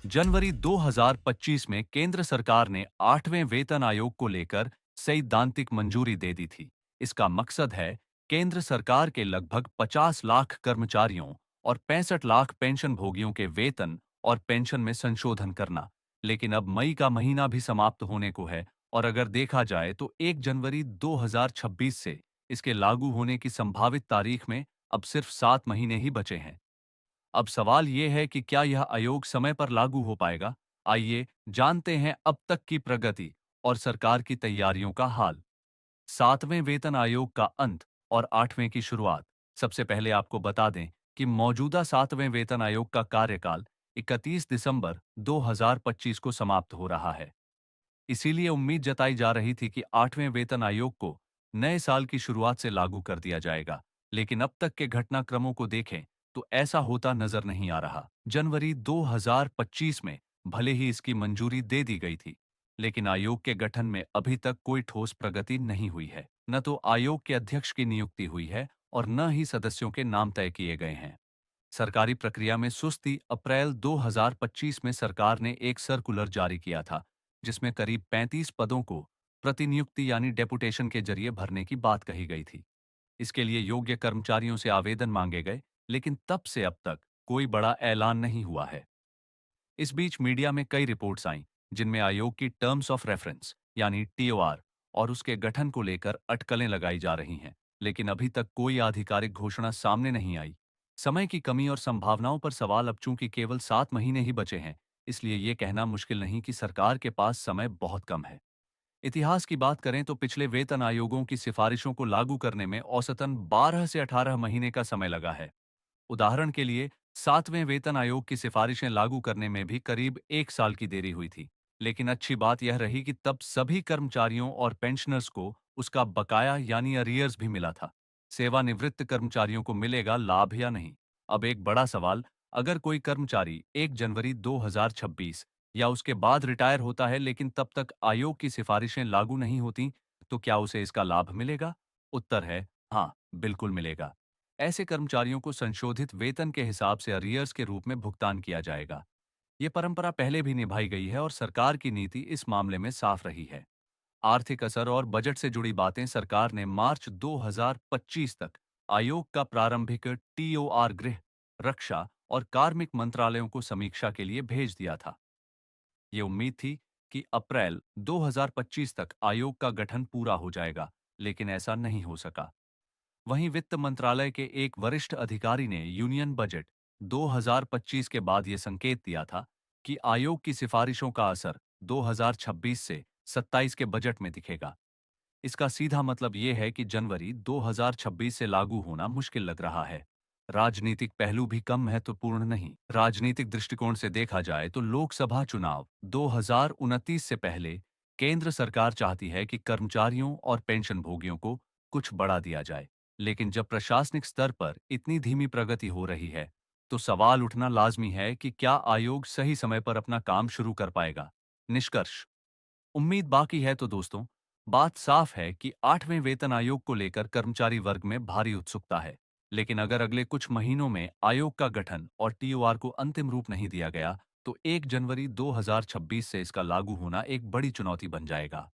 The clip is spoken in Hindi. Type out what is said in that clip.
जनवरी 2025 में केंद्र सरकार ने 8वें वेतन आयोग को लेकर सैद्धांतिक मंजूरी दे दी थी। इसका मकसद है केंद्र सरकार के लगभग 50 लाख कर्मचारियों और 65 लाख पेंशन भोगियों के वेतन और पेंशन में संशोधन करना। लेकिन अब मई का महीना भी समाप्त होने को है और अगर देखा जाए तो 1 जनवरी 2026 से इसके लागू होने की संभावित तारीख में अब सिर्फ 7 महीने ही बचे हैं। अब सवाल ये है कि क्या यह आयोग समय पर लागू हो पाएगा? आइए जानते हैं अब तक की प्रगति और सरकार की तैयारियों का हाल। 7वें वेतन आयोग का अंत और 8वें की शुरुआत। सबसे पहले आपको बता दें कि मौजूदा 7वें वेतन आयोग का कार्यकाल 31 दिसंबर 2025 को समाप्त हो रहा है। इसीलिए उम्मीद जताई जा रही थी कि 8वें वेतन आयोग को नए साल की शुरुआत से लागू कर दिया जाएगा। लेकिन अब तक के घटनाक्रमों को देखें तो ऐसा होता नजर नहीं आ रहा। जनवरी 2025 में भले ही इसकी मंजूरी दे दी गई थी, लेकिन आयोग के गठन में अभी तक कोई ठोस प्रगति नहीं हुई है। न तो आयोग के अध्यक्ष की नियुक्ति हुई है और न ही सदस्यों के नाम तय किए गए हैं। सरकारी प्रक्रिया में सुस्ती। अप्रैल 2025 में सरकार ने एक सर्कुलर जारी किया था, जिसमें करीब 35 पदों को प्रतिनियुक्ति यानी डेपुटेशन के जरिए भरने की बात कही गई थी। इसके लिए योग्य कर्मचारियों से आवेदन मांगे गए, लेकिन तब से अब तक कोई बड़ा ऐलान नहीं हुआ है। इस बीच मीडिया में कई रिपोर्ट्स आईं, जिनमें आयोग की टर्म्स ऑफ रेफरेंस यानी टीओआर और उसके गठन को लेकर अटकलें लगाई जा रही हैं, लेकिन अभी तक कोई आधिकारिक घोषणा सामने नहीं आई। समय की कमी और संभावनाओं पर सवाल। अब चूंकि केवल 7 महीने ही बचे हैं, इसलिए ये कहना मुश्किल नहीं कि सरकार के पास समय बहुत कम है। इतिहास की बात करें तो पिछले वेतन आयोगों की सिफारिशों को लागू करने में औसतन 12 से 18 महीने का समय लगा है। उदाहरण के लिए 7वें वेतन आयोग की सिफारिशें लागू करने में भी करीब 1 साल की देरी हुई थी। लेकिन अच्छी बात यह रही कि तब सभी कर्मचारियों और पेंशनर्स को उसका बकाया यानी अरियर्स भी मिला था। सेवानिवृत्त कर्मचारियों को मिलेगा लाभ या नहीं? अब एक बड़ा सवाल, अगर कोई कर्मचारी 1 जनवरी 2026 या उसके बाद रिटायर होता है लेकिन तब तक आयोग की सिफारिशें लागू नहीं होती, तो क्या उसे इसका लाभ मिलेगा? उत्तर है हाँ, बिल्कुल मिलेगा। ऐसे कर्मचारियों को संशोधित वेतन के हिसाब से अरियर्स के रूप में भुगतान किया जाएगा। ये परंपरा पहले भी निभाई गई है और सरकार की नीति इस मामले में साफ रही है। आर्थिक असर और बजट से जुड़ी बातें। सरकार ने मार्च 2025 तक आयोग का प्रारंभिक टीओआर गृह, रक्षा और कार्मिक मंत्रालयों को समीक्षा के लिए भेज दिया था। ये उम्मीद थी कि अप्रैल 2025 तक आयोग का गठन पूरा हो जाएगा, लेकिन ऐसा नहीं हो सका। वहीं वित्त मंत्रालय के एक वरिष्ठ अधिकारी ने यूनियन बजट 2025 के बाद यह संकेत दिया था कि आयोग की सिफारिशों का असर 2026 से 27 के बजट में दिखेगा। इसका सीधा मतलब यह है कि जनवरी 2026 से लागू होना मुश्किल लग रहा है। राजनीतिक पहलू भी कम महत्वपूर्ण नहीं। राजनीतिक दृष्टिकोण से देखा जाए तो लोकसभा चुनाव 2029 से पहले केंद्र सरकार चाहती है कि कर्मचारियों और पेंशन भोगियों को कुछ बढ़ा दिया जाए। लेकिन जब प्रशासनिक स्तर पर इतनी धीमी प्रगति हो रही है, तो सवाल उठना लाजमी है कि क्या आयोग सही समय पर अपना काम शुरू कर पाएगा। निष्कर्ष, उम्मीद बाकी है। तो दोस्तों, बात साफ है कि 8वें वेतन आयोग को लेकर कर्मचारी वर्ग में भारी उत्सुकता है। लेकिन अगर अगले कुछ महीनों में आयोग का गठन और टीओआर को अंतिम रूप नहीं दिया गया, तो 1 जनवरी 2026 से इसका लागू होना एक बड़ी चुनौती बन जाएगा।